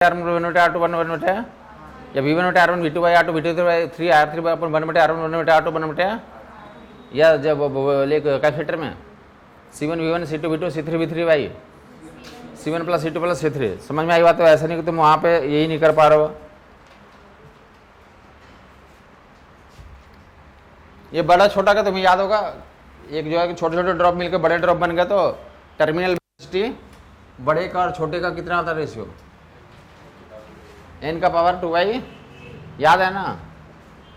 या V1 बटे R1 V2 by R2 V2 by 3 R3 अपन 1 बटे R1 1 बटे R2 1 बटे, या जब कैपेसिटर में C1 V1 C2 V2 C3 V3 by C1 plus C2 plus C3। समझ में आई बात? तो ऐसा नहीं कि तुम वहाँ पे यही नहीं कर पा रहे हो। ये बड़ा छोटा का तुम्हें याद होगा, एक जो है कि छोटे छोटे ड्रॉप मिलकर बड़े ड्रॉप बन गए, तो टर्मिनल वेलोसिटी बड़े का और छोटे का कितना होता है रेशियो? n का पावर 2 बाई, याद है ना?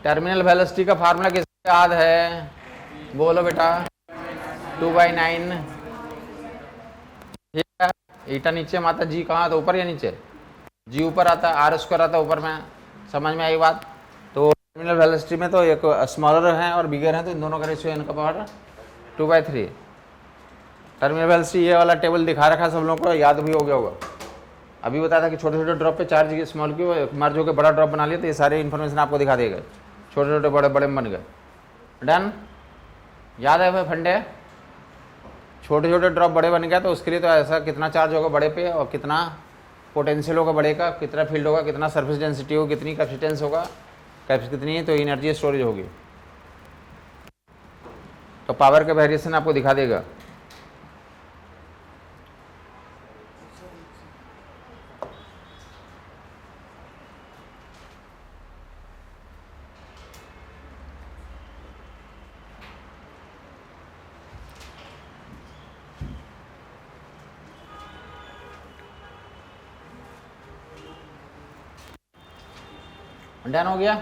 टर्मिनल वेलोसिटी का फार्मूला किसको याद है? बोलो बेटा। 2/9। ठीक है, ईटा नीचे में आता, जी कहाँ आता? ऊपर या नीचे? जी ऊपर आता, आर स्क्वायर आता ऊपर में। समझ में आई बात? तो टर्मिनल वेलोसिटी में तो एक स्मॉलर है और बिगर है, तो इन दोनों का रेशियो n का पावर 2/3। टर्मिनल वेलोसिटी ये वाला टेबल दिखा रखा है, सब लोगों को याद भी हो गया होगा। अभी बताया था कि छोटे छोटे ड्रॉप पे चार्ज स्मॉल की मर्ज होकर बड़ा ड्रॉप बना लिया, तो ये सारे इन्फॉर्मेशन आपको दिखा देगा। छोटे छोटे बड़े बड़े बन गए। डन? याद है भाई फंडे? छोटे छोटे ड्रॉप बड़े बन गया, तो उसके लिए तो ऐसा कितना चार्ज होगा बड़े पे, और कितना पोटेंशियल होगा बड़े का, कितना फील्ड होगा, कितना सरफेस डेंसिटी होगी, कितनी कैपेसिटेंस होगा, कितनी है, तो एनर्जी स्टोरेज होगी। तो पावर का वेरिएशन आपको दिखा देगा। डन हो गया?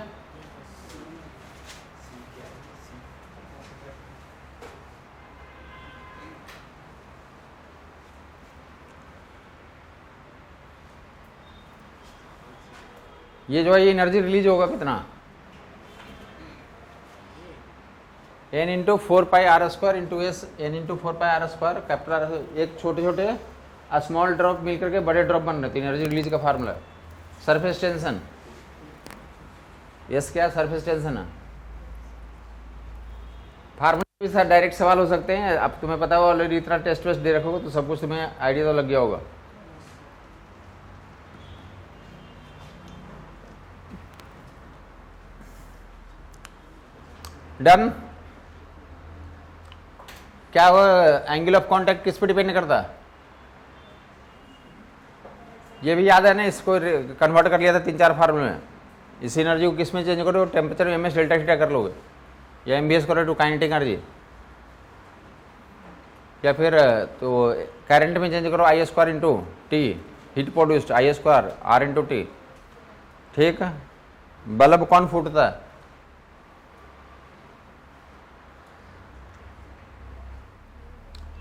ये जो है ये एनर्जी रिलीज होगा कितना? n into 4πr² into S, n into 4πr², capital एक छोटे छोटे स्मॉल ड्रॉप मिलकर के बड़े ड्रॉप बन रहे थे। एनर्जी रिलीज का फार्मूला सरफेस टेंशन। यस, क्या सरफेस टेंशन है? फार्मूला भी सर डायरेक्ट सवाल हो सकते हैं। अब तुम्हें पता हो ऑलरेडी, इतना टेस्ट वेस्ट दे रखोगे तो सब कुछ तुम्हें आइडिया तो लग गया होगा। डन? क्या वो एंगल ऑफ कांटेक्ट किस पे डिपेंड करता है? ये भी याद है ना? इसको कन्वर्ट कर लिया था 3-4 फार्मूले में। इस एनर्जी को किस में चेंज करो? टेम्परेचर में एमएस डेल्टा थीटा कर लोगे, या एमबीएस करो टू काइनेटिक एनर्जी, या फिर तो करंट में चेंज करो I² into T, heat produced I² R into T. ठीक है, बल्ब कौन फूटता है?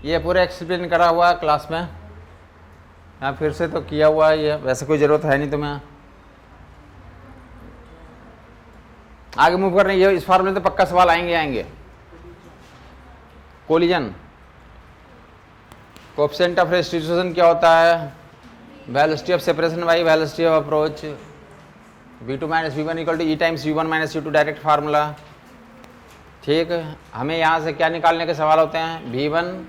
ये पूरा एक्सप्लेन करा हुआ है क्लास में, यहाँ फिर से तो किया हुआ है ये, वैसे कोई ज़रूरत है नहीं तुम्हें। आगे मूव कर रहे हैं। ये इस फार्मूले तो पक्का सवाल आएंगे। कोलिजन कोएफिशिएंट ऑफ रेस्टिट्यूशन क्या होता है? Velocity of separation by velocity of approach. v2 minus v1 equal to e times u1 minus u2, direct formula. ठीक है, हमें यहाँ से क्या निकालने के सवाल होते हैं? v1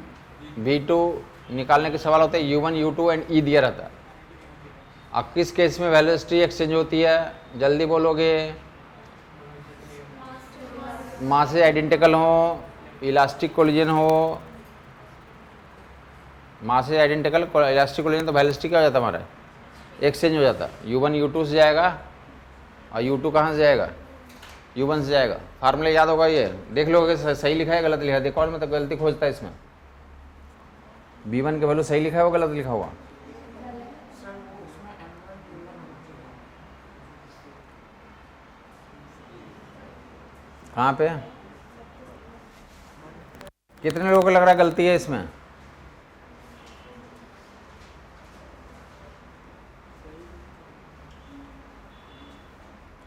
v2 निकालने के सवाल होते हैं। u1 u2 एंड e दिया रहता है। अब किस केस में वेलोसिटी एक्सचेंज होती है? जल्दी बोलोगे। मासेस आइडेंटिकल हो, इलास्टिक कोलिजन हो। मासेस आइडेंटिकल, इलास्टिक कोलिजन, तो वेलोसिटी क्या हो जाता है हमारा? एक्सचेंज हो जाता है। u1 u2 से जाएगा, और u2 कहाँ से जाएगा? u1 से जाएगा। फार्मूला याद होगा, ये देख लोगे सही लिखा है गलत लिखा है। देखो, और मतलब गलती खोजता है इसमें। v1 के वैल्यू सही लिखा है वो गलत लिखा हुआ? कहाँ पे? कितने लोगों को लग रहा है गलती है इसमें?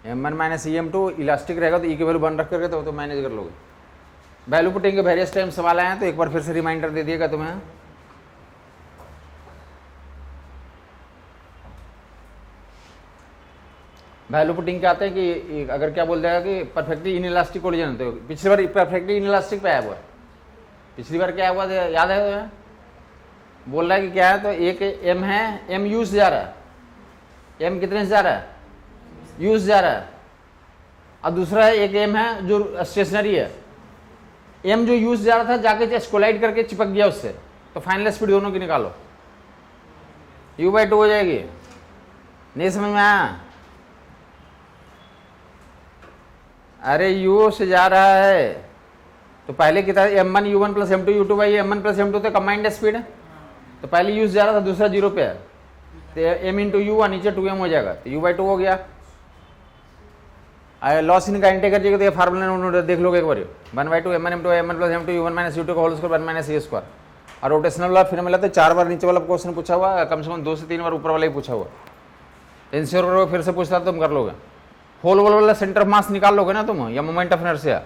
m1 माइनस em2 इलास्टिक रहेगा, तो ई की वैल्यू बन रख करके तो मैनेज कर लोगे। वैल्यू पुटिंग के वेरियस टाइम सवाल आए हैं, तो एक बार फिर से रिमाइंडर दे दिएगा तुम्हें। वैल्यू पुटिंग क्या आते हैं कि अगर क्या बोल देगा कि परफेक्टली इन इलास्टिक कोलिजन, तो पिछली बार परफेक्टली इन इलास्टिक पे आया हुआ है। पिछली बार क्या हुआ याद है तुम्हें? बोल रहा है कि क्या है, तो एक एम है, एम यू से जा रहा है, एम कितने से जा रहा है, यू से जा रहा है, और दूसरा एक एम है जो स्टेशनरी है। एम जो यू से जा रहा था जाके जस्ट कोलाइड करके चिपक गया उससे, तो फाइनल स्पीड दोनों की निकालो, u/2 हो जाएगी। नहीं समझ में आया? अरे u से जा रहा है तो पहले कितना, m1 u1 plus m2 u2 by m1 plus m2 तो कंबाइंड स्पीड है, तो पहले u से जा रहा था, दूसरा 0 पे है, तो m इंटू यू और नीचे 2m हो जाएगा, तो u/2 हो गया। लॉस इनका इंटेगर जाएगा तो ये फार्मूला देख लोगे एक बार, 1/2 m1 m2 m1 plus m2 u1 minus u2 का whole square 1 minus a square. और रोटेशनल वाला फिर मिला तो 4 बार नीचे वाला क्वेश्चन पूछा हुआ, कम से कम 2 से 3 बार ऊपर वाला ही पूछा हुआ। इंश्योर करोगे फिर से पूछता तो तुम कर लोगे। होल वोल वाला सेंटर ऑफ मास निकाल लोगे ना तुम, या मोमेंट ऑफ इनर्शिया।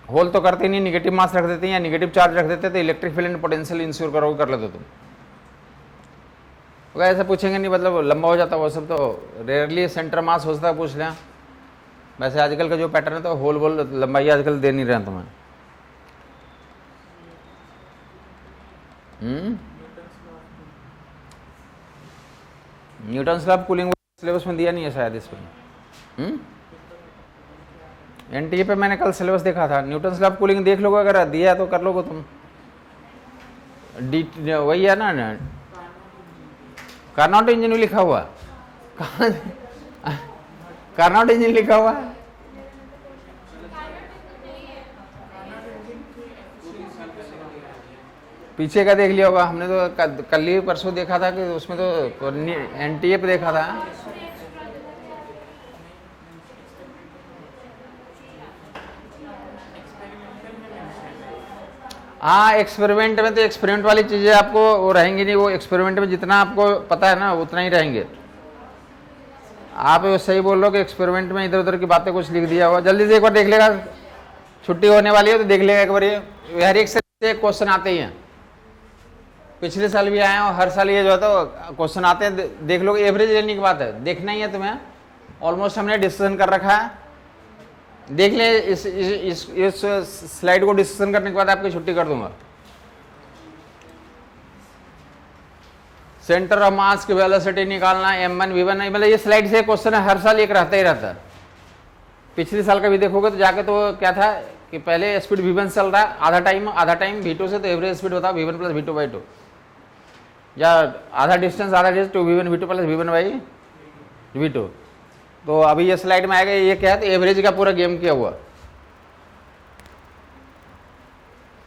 होल तो करते नहीं, निगेटिव मास रख देते हैं या निगेटिव चार्ज रख देते, तो electric field and potential ensure करोगे, कर लेते तुम। तो ऐसा पूछेंगे नहीं, मतलब लंबा हो जाता वो सब, तो रेयरली सेंटर मास हो सकता है पूछ लें। वैसे आजकल का जो पैटर्न है तो होल वोल लंबाई आजकल दे नहीं रहे हैं तुम्हें। Newton's law of cooling syllabus में दिया नहीं है शायद इसमें। एनटीए पे मैंने कल सिलेबस देखा था, न्यूटन्स लॉ ऑफ कूलिंग देख लोगे, अगर दिया है तो कर लोगे तुम। डी वही है ना, कार्नोट इंजन भी लिखा हुआ, कार्नोट इंजन लिखा हुआ है। पीछे का देख लिया होगा, हमने तो कल ही परसों देखा था कि उसमें तो एनटीए पे देखा था। हाँ, एक्सपेरिमेंट में तो एक्सपेरिमेंट वाली चीजें आपको वो रहेंगी नहीं, वो एक्सपेरिमेंट में जितना आपको पता है ना उतना ही रहेंगे। आप सही बोल रहे हो कि एक्सपेरिमेंट में इधर उधर की बातें कुछ लिख दिया होगा। जल्दी से एक बार देख लेगा, छुट्टी होने वाली है तो देख लेगा एक बार। ये हर एक से क्वेश्चन आते ही हैं, पिछले साल भी आए हैं और हर साल ये जो है तो क्वेश्चन आते हैं, देख लो। एवरेज लेने की बात है, देखना ही है तुम्हें। ऑलमोस्ट हमने डिस्कशन कर रखा है, देख ले। इस स्लाइड को डिस्कशन करने के बाद आपकी छुट्टी कर दूंगा। सेंटर ऑफ मास की वेलोसिटी निकालना, m1 v1, मतलब ये स्लाइड से क्वेश्चन है, हर साल एक रहता ही रहता है। पिछले साल का भी देखोगे तो जाके तो क्या था कि पहले स्पीड v1 चल रहा है आधा टाइम v2 से, तो एवरेज स्पीड बताओ v1 प्लस v2/2, या आधा distance 2 v1 v2 plus v1 by v2। तो अभी ये स्लाइड में आएगा, ये क्या है, तो एवरेज का पूरा गेम किया हुआ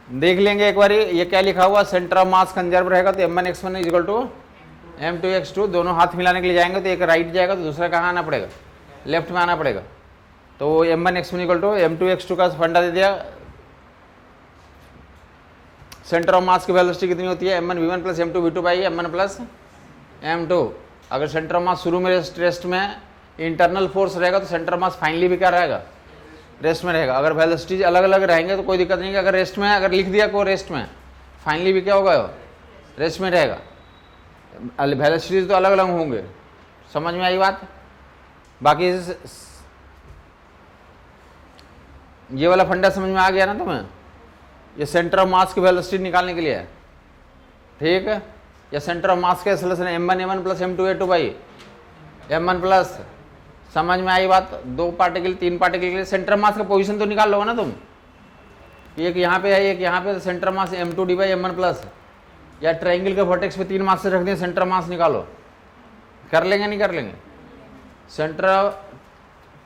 देख लेंगे एक बार। ये क्या लिखा हुआ, सेंटर ऑफ मास कंजर्व रहेगा तो m1 x1 equal to m2 x2, दोनों हाथ मिलाने के लिए जाएंगे तो एक राइट जाएगा तो दूसरा कहाँ आना पड़ेगा, लेफ्ट में आना पड़ेगा। तो m1 x1 equal to m2 x2 का फंडा दे दिया। सेंटर ऑफ मास की वेलोसिटी कितनी होती है, m1 v1 plus m2 v2 by m1 plus m2। अगर सेंटर ऑफ मास शुरू में रेस्ट में इंटरनल फोर्स रहेगा तो सेंटर ऑफ मास फाइनली भी क्या रहेगा, रेस्ट में रहेगा। अगर वेलोसिटी अलग अलग रहेंगे तो कोई दिक्कत नहीं है। अगर रेस्ट में, अगर लिख दिया को रेस्ट में, फाइनली भी क्या होगा, रेस्ट में रहेगा। वेलोसिटीज तो अलग अलग होंगे, समझ में आई बात। बाकी ये वाला फंडा समझ में आ गया ना तुम्हें, ये सेंटर ऑफ मास की वेलोसिटी निकालने के लिए है, ठीक है। या सेंटर ऑफ मास के solution m1 a1 plus m2 a2 by m1 plus, समझ में आई बात। 2 पार्टिकल 3 पार्टिकल के लिए सेंटर ऑफ मास का पोजीशन तो निकाल लोगे ना तुम। एक यहाँ पे है, एक यहाँ पे, centre mass m2 D by m1 plus, या ट्रायंगल के वर्टेक्स पे 3 मास से रख दिए, सेंटर मास निकालो। कर लेंगे नहीं कर लेंगे, सेंटर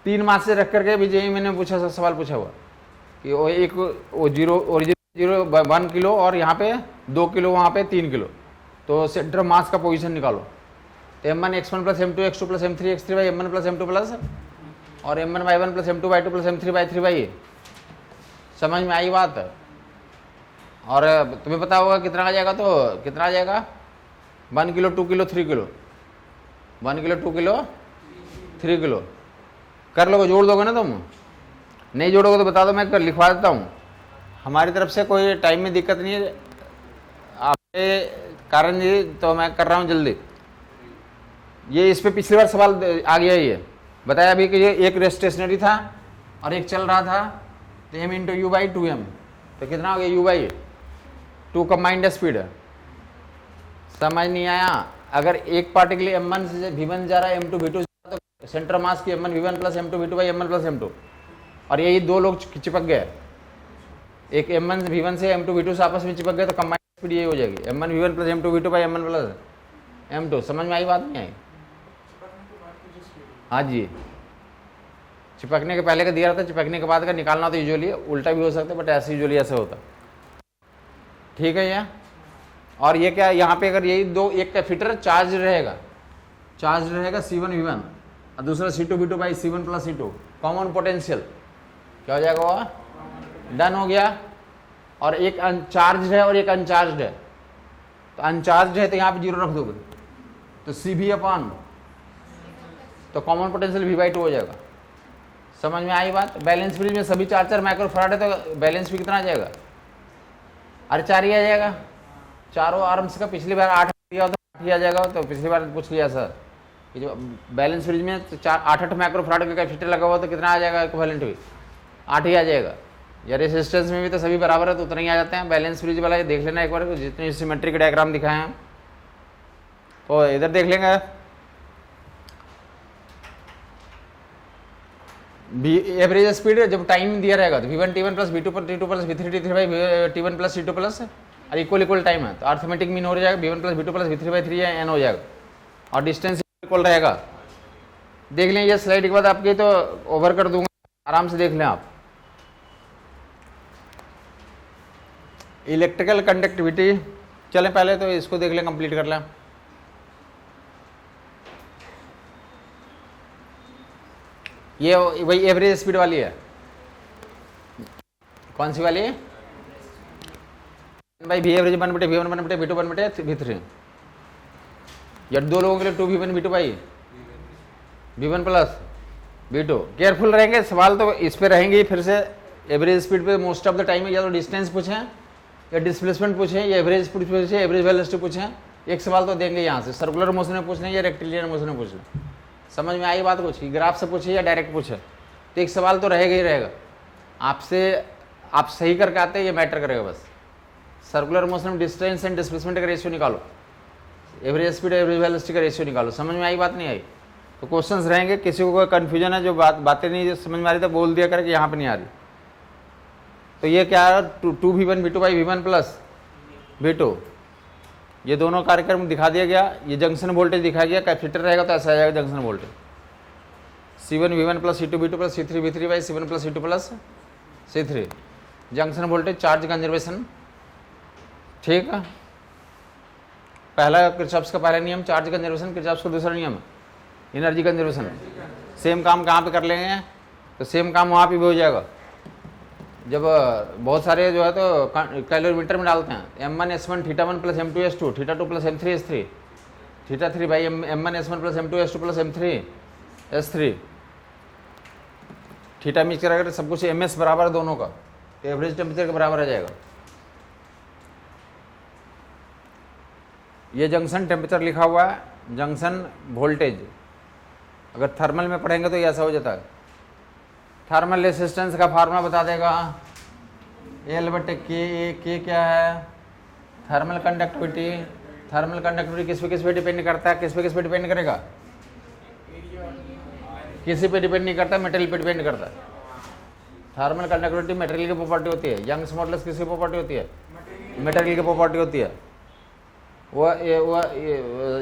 3 मास से रख करके भी यही मैंने पूछा सवाल पूछा हुआ कि वो एक वो 1 किलो और यहाँ पे 2 किलो, वहाँ पे 3 किलो, तो सेंटर मास का पोजीशन निकालो। तो m1 x1 plus m2 x2 plus m3 x3 by m1 plus m2 plus, और m1 y1 plus m2 y2 plus m3 by 3 by. समझ में आई बात। और तुम्हें पता होगा कितना आ जाएगा, तो कितना आ जाएगा, 1 kilo 2 kilo 3 kilo, 1 kilo 2 kilo 3 kilo. कर लोगे, जोड़ दोगे ना तुम। नहीं जोड़ोगे तो बता दो, मैं कर लिखवा देता हूँ। हमारी तरफ से कोई टाइम में दिक्कत नहीं है, आपके कारण ये तो मैं कर रहा हूँ जल्दी। ये इस पे पिछली बार सवाल आ गया, ये बताया अभी कि ये एक स्टेशनरी था और एक चल रहा था, तो m into you by 2m, तो कितना हो गया u बाई 2 कंबाइंड स्पीड। समझ नहीं आया अगर एक पार्ट के लिए m1 से v1 जा रहा है m2 v2 तो सेंटर मास की m1 v1 plus m2 v2 by m1 plus m2, और यही दो लोग चिपक गए, एक m1 v1 से m2 v2 से आपस में चिपक गए, तो कंबाइंड स्पीड यही हो जाएगी m1 v1 plus m2 v2 by m1 plus m2। समझ में आई बात नहीं आई? हाँ जी, चिपकने के पहले का दिया रहता है, चिपकने के बाद का निकालना तो यूजुअली उल्टा भी हो सकता है, बट ऐसे यूजुअली ऐसे होता। ठीक है ये। और ये क्या, यहाँ पे अगर यही दो, एक कैपेसिटर चार्ज रहेगा C1 V1 और दूसरा C2 V2 by C1 plus C2, common potential क्या हो जाएगा वो, डन हो गया। और एक अनचार्ज है और एक अनचार्ज है, तो अनचार्ज है तो यहाँ पे 0 रख दोगे तो CB अपॉन, तो कॉमन पोटेंशियल V/2 हो जाएगा। समझ में आई बात? बैलेंस फ्रिज में सभी 4 माइक्रोफैराड है तो बैलेंस भी कितना आ जाएगा, अरे 4 ही आ जाएगा। चारों आर्म्स का पिछली बार 8 दिया तो 8 ही आ जाएगा, तो पिछली बार पूछ लिया सर कि जो बैलेंस फ्रिज में 8 माइक्रोफैराड का कैपेसिटर लगा हुआ तो कितना आ जाएगा इक्विवेलेंट भी, 8 ही आ जाएगा। या रेसिस्टेंस में भी तो सभी बराबर है तो उतना ही आ जाते हैं। बैलेंस फ्रिज वाला ये देख लेना एक बार, जितने सिमेट्रिक डायग्राम दिखाए हैं तो इधर देख लेंगे। एवरेज स्पीड जब टाइम दिया रहेगा तो v1 t1 plus v2 t2 plus v3 t3 by t1 plus t2 plus, और इक्वल टाइम है तो अर्थमेटिक मीन हो जाएगा v1 plus v2 plus v3 by 3 n हो जाएगा, और डिस्टेंस इक्वल रहेगा। देख लें ये स्लाइड के बाद आपके तो ओवर कर दूंगा, आराम से देख लें आप। इलेक्ट्रिकल कंडक्टिविटी, चलें पहले तो इसको देख लें, कंप्लीट कर लें। ये वही एवरेज स्पीड वाली है, कौन सी वाली है भाई, v average 1/v1 1/v2 1/v3, या दो लोगों के लिए 2v1 v2 by v1 plus v2। Careful रहेंगे, सवाल तो इस पे रहेंगे फिर से। एवरेज स्पीड पे मोस्ट ऑफ द टाइम या तो डिस्टेंस पूछें या डिस्प्लेसमेंट पूछें या एवरेज स्पीड पूछें, एवरेज वेलोसिटी पूछें, एक सवाल तो देंगे यहाँ से। सर्कुलर मोशन में पूछ लें या रेक्टिलिनियर मोशन में पूछ लें। समझ में आई बात? कुछ ग्राफ से पूछे या डायरेक्ट पूछे तो एक सवाल तो रहेगा ही रहेगा आपसे। आप सही करके आते हैं ये मैटर करेगा बस। सर्कुलर मोशन में डिस्टेंस एंड डिस्प्लेसमेंट का रेशियो निकालो, एवरेज स्पीड एवरेज वेलोसिटी का रेशियो निकालो। समझ में आई बात? नहीं आई तो क्वेश्चंस रहेंगे। किसी को कोई कन्फ्यूजन है, जो बातें नहीं समझ में आ रही तो बोल दिया करे कि यहाँ पे नहीं आ रही। तो ये क्या है, 2v1 v2 by v1 plus v2, ये दोनों कार्यक्रम दिखा दिया गया। ये जंक्शन वोल्टेज दिखा गया, कैपेसिटर रहेगा तो ऐसा आ जाएगा junction voltage, C1 v1 plus C2 v2 plus C3 v3 by C1 plus C2 plus C3, junction voltage, charge conservation. ठीक है, पहला किरचॉफ्स का पहला नियम चार्ज कंजर्वेशन, किरचॉफ्स का दूसरा नियम एनर्जी कंजर्वेशन। सेम काम कहाँ पे कर लेंगे, तो सेम काम वहाँ पे भी हो जाएगा। जब बहुत सारे जो है तो कैलोरीमीटर में डालते हैं, m1 s1 θ1 plus m2 s2 θ2 plus m3 s3 θ3 by m1 s1 plus m2 s2 plus m3 s3, theta mix करेगा सब कुछ ms बराबर है दोनों का, तो एवरेज टेम्परेचर के बराबर आ जाएगा। ये जंक्शन टेम्परेचर लिखा हुआ है, जंक्शन वोल्टेज। अगर थर्मल में पढ़ेंगे तो ये ऐसा हो जाता है। थर्मल रेसिस्टेंस का फार्मूला बता देगा, L/K क्या है, थर्मल कंडक्टिविटी। थर्मल कंडक्टिविटी किस पे डिपेंड करता है, किस पे डिपेंड करेगा, किसी पे डिपेंड नहीं करता, मटेरियल पे डिपेंड करता है। थर्मल कंडक्टिविटी मटेरियल की प्रॉपर्टी होती है। यंग्स मॉडुलस किसकी प्रॉपर्टी होती है, मटेरियल की प्रॉपर्टी होती है। वो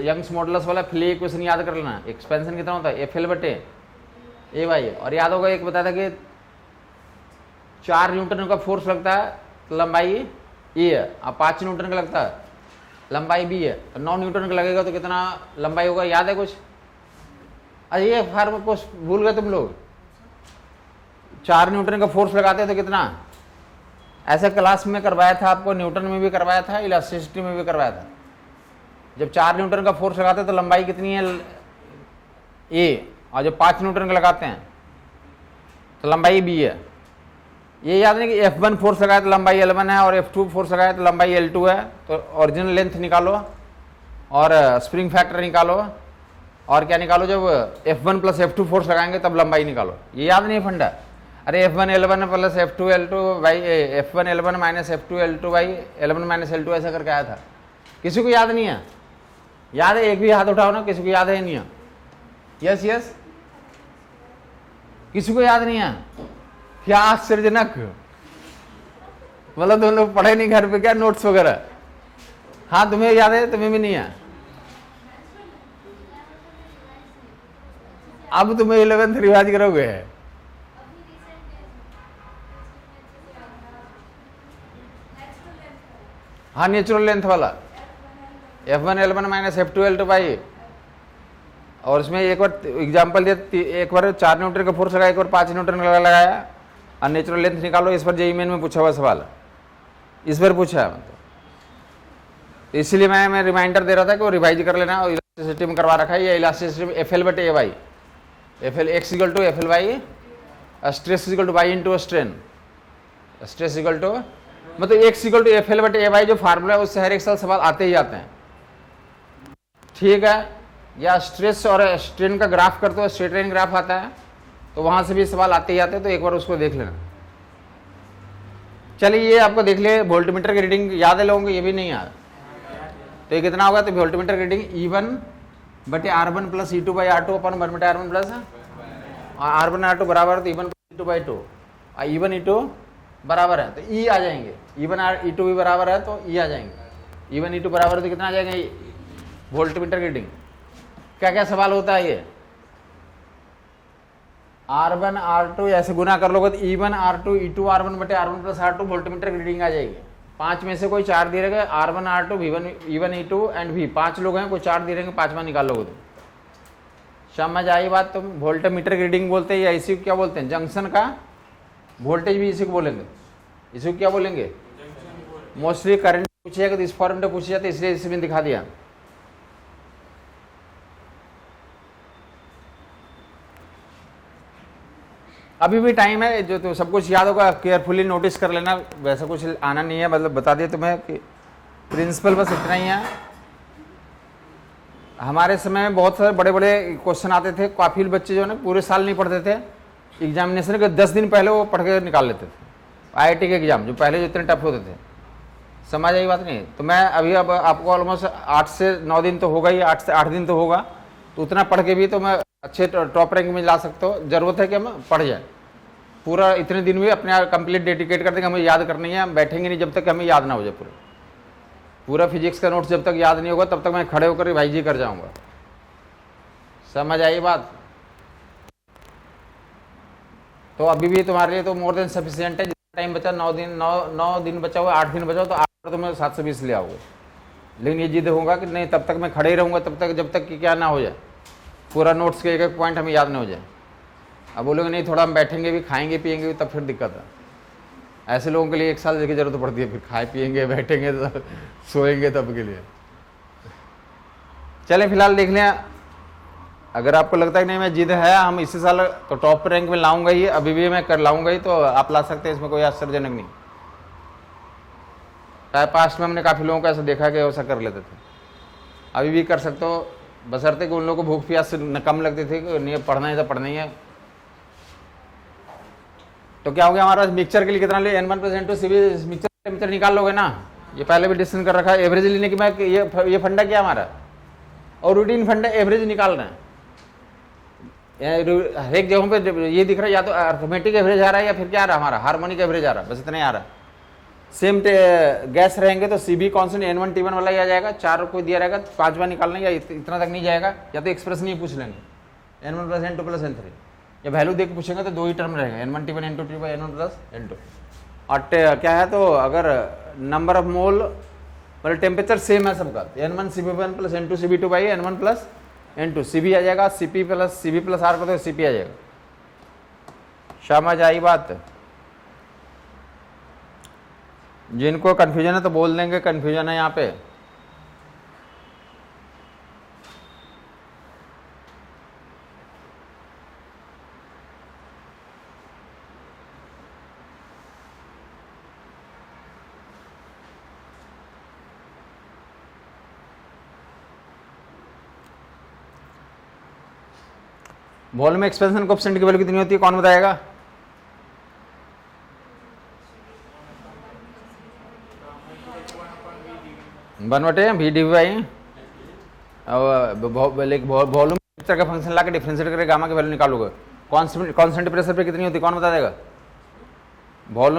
यंग्स मॉडुलस वाला फ्ली इक्वेशन याद कर लेना। एक्सपेंशन कितना होता है, FL/AY। और याद होगा एक बताया था कि 4 न्यूटन का फोर्स लगता है तो लंबाई ए है, और 5 न्यूटन का लगता है लंबाई बी है, तो 9 न्यूटन का लगेगा तो कितना लंबाई होगा, याद है कुछ? अरे ये फार्मूला कुछ भूल गए तुम लोग। 4 न्यूटन का फोर्स लगाते हैं तो कितना, ऐसा क्लास में करवाया था आपको, न्यूटन में भी करवाया था, इलास्टिसिटी में भी करवाया था। जब 4 न्यूटन का फोर्स लगाते हैं तो लंबाई कितनी है ए, और जब 5 न्यूटन का लगाते हैं तो लंबाई बी है। ये याद नहीं कि F1 फोर्स लगाया तो लंबाई L1 है और F2 फोर्स लगाया तो लंबाई L2 है। तो ओरिजिनल लेंथ निकालो और स्प्रिंग फैक्टर निकालो, और क्या निकालो, जब F1 प्लस F2 फोर्स लगाएंगे तब लंबाई निकालो। ये याद नहीं फंडा। अरे F1 L1 plus F2 L2 by F1 L1 minus F2 L2 by L1 minus L2 ऐसा करके आया था, किसी को याद नहीं है? याद है? एक भी हाथ उठाओ ना, किसी को याद है नहीं है? यस यस, किसी को याद नहीं है? क्या आश्चर्यजनक, मतलब तुम लोग पढ़े नहीं घर पे क्या नोट्स वगैरह? हाँ तुम्हें याद है, तुम्हें भी नहीं है? अब तुम्हें 11th रिवाज करोगे? हाँ नेचुरल लेंथ वाला F1 L1 minus F2 L2 by, और इसमें एक बार एग्जाम्पल दिया, एक बार 4 न्यूटन का फोर्स लगाया, एक बार 5 न्यूटन का लगाया, और नेचुरल लेंथ निकालो। इस पर जेईई मेन में पूछा हुआ सवाल, इस पर पूछा है मतलब, तो इसलिए मैं रिमाइंडर दे रहा था कि वो रिवाइज कर लेना। और इलास्टिसिटी में करवा रखा है ये इलास्टिसिटी FL बटे A Y, FL x equal to FL by stress equal to Y into strain, stress equal to मतलब x इक्वल टू FL बटे ए वाई जो फार्मूला है उससे हर एक साल सवाल आते ही आते हैं, ठीक है। या स्ट्रेस और स्ट्रेन का ग्राफ करते हो, स्ट्रेट लाइन ग्राफ आता है, तो वहां से भी सवाल आते ही आते हैं, तो एक बार उसको देख लेना। चलिए ये आपको देख लिया, वोल्टमीटर की रीडिंग याद है लोगों को? ये भी नहीं याद, तो ये कितना होगा? तो वोल्टमीटर की रीडिंग E1 बटे R1 plus E2 by R2 अपन 1 बटे R1 प्लस R1 R2 बराबर, तो E1 E2 by 2, E1 E2 बराबर है तो E आ जाएंगे, E1 E2 भी बराबर है तो E आ जाएंगे। E1 E2 बराबर है तो कितना आ जाएगा वोल्टमीटर की रीडिंग? क्या क्या सवाल होता है ये? R1 R2 ऐसे गुना कर लोगे तो E1 R2 E2 R1 बटे R1 प्लस R2 वोल्टमीटर की रीडिंग आ जाएगी। 5 में से कोई 4 दे रहेगा, R1 R2 V1 E1 E2 and V, 5 लोग हैं, कोई 4 दे रहेंगे, 5वां निकाल लोगे तो समझ आई बात। तुम वोल्टमीटर की रीडिंग बोलते हैं या इसी को क्या बोलते हैं? जंक्शन का वोल्टेज भी इसी को बोलेंगे, इसी को क्या बोलेंगे? मोस्टली करंट पूछिएगा तो इस फॉर्म में पूछा जाता है, इसलिए इसमें दिखा दिया। अभी भी टाइम है, जो तो सब कुछ याद होगा, केयरफुली नोटिस कर लेना, वैसा कुछ आना नहीं है, मतलब बता दिया तुम्हें कि प्रिंसिपल बस इतना ही है। हमारे समय में बहुत सारे बड़े बड़े क्वेश्चन आते थे, काफ़ी बच्चे जो है ना पूरे साल नहीं पढ़ते थे, एग्जामिनेशन के 10 दिन पहले वो पढ़ के निकाल लेते थे। IIT के एग्जाम जो पहले जो इतने टफ होते थे, समझ आई बात नहीं? तो मैं अभी अब आपको ऑलमोस्ट 8 से 9 दिन तो होगा ही, 8 से 8 दिन तो होगा, तो उतना पढ़ के भी तो मैं अच्छे टॉप रैंक में ला सकते हो। जरूरत है कि हम पढ़ जाए पूरा, इतने दिन में अपने आप कंप्लीट डेडिकेट कर देंगे, हमें याद करनी है, हम बैठेंगे नहीं जब तक हमें याद ना हो जाए। पूरा फिजिक्स का नोट्स जब तक याद नहीं होगा तब तक मैं खड़े होकर रिवाइज ही कर जाऊंगा। समझ आई बात? तो अभी भी तुम्हारे लिए तो मोर देन सफिशिएंट है, जितना टाइम बचा 9 दिन बचा हुआ, 8 दिन बचा हो, तो 8 तो मैं 720 ले आओगे। लेकिन ये जिद होगा कि नहीं तब तक मैं खड़े ही रहूंगा, तब तक जब तक कि क्या ना हो जाए, पूरा नोट्स के एक एक पॉइंट हमें याद ना हो जाए। अब बोलोगे नहीं थोड़ा हम बैठेंगे भी, खाएंगे पिएंगे भी, तब फिर दिक्कत है। ऐसे लोगों के लिए 1 साल की जरूरत पड़ती है, फिर खाए पिएंगे बैठेंगे तो सोएंगे तब के लिए। चलें फिलहाल देख लें, अगर आपको लगता है कि नहीं मैं जिद है हम इसी साल तो टॉप रैंक में लाऊंगा ही, अभी भी मैं कर लाऊंगा ही, तो आप ला सकते हैं, इसमें कोई आश्चर्यजनक नहीं। पास्ट में हमने काफ़ी लोगों को ऐसा देखा कि ऐसा कर लेते थे, अभी भी कर सकते हो, बशर्ते कि उन लोगों को भूख प्यास से कम लगती थी कि नहीं पढ़ना है तो पढ़ना ही है। तो क्या हो गया हमारा मिक्सचर के लिए कितना ले N1 plus N2 CB mixture निकाल लोगे ना, ये पहले भी डिस्कशन कर रखा है। एवरेज लेने की मैं ये फंडा क्या हमारा, और रूटीन फंडा एवरेज निकाल रहे हैं। हर एक जगहों पे ये दिख रहा है, या तो अर्थमेटिक एवरेज आ रहा है या फिर क्या आ रहा है हमारा हार्मोनिक एवरेज आ रहा है, बस इतना ही आ रहा है। सेम गैस रहेंगे तो CB कॉन्स्टेंट N1 T1 वाला ही आ जाएगा, 4 कोई दिया रहेगा, 5वां निकालना या इतना तक नहीं जाएगा, या तो एक्सप्रेशन ही पूछ लेंगे N1 plus N2 plus N3, या वैल्यू देख पूछेंगे तो 2 ही टर्म रहेगा N1 T1 N2 T N1 plus N2। और क्या है तो अगर नंबर ऑफ मोल मतलब टेम्परेचर सेम है सबका, N1 CP1 plus N2 CB2 by N1 plus N2, CB आ जाएगा CP plus CB plus R को तो CP आ जाएगा। समझ आई बात? जिनको कन्फ्यूजन है तो बोल देंगे कन्फ्यूजन है यहाँ पे। वॉल्यूम एक्सपेंशन कोएफिशिएंट की वैल्यू कितनी होती है, कौन बताएगा? वन बटे वी डी बाई वॉल्यूम का फंक्शन ला के डिफरेंशिएट करके गामा की वैल्यू निकालोगे। कांस्टेंट प्रेशर पे कितनी होती है कौन बता देगा? वॉल्यूम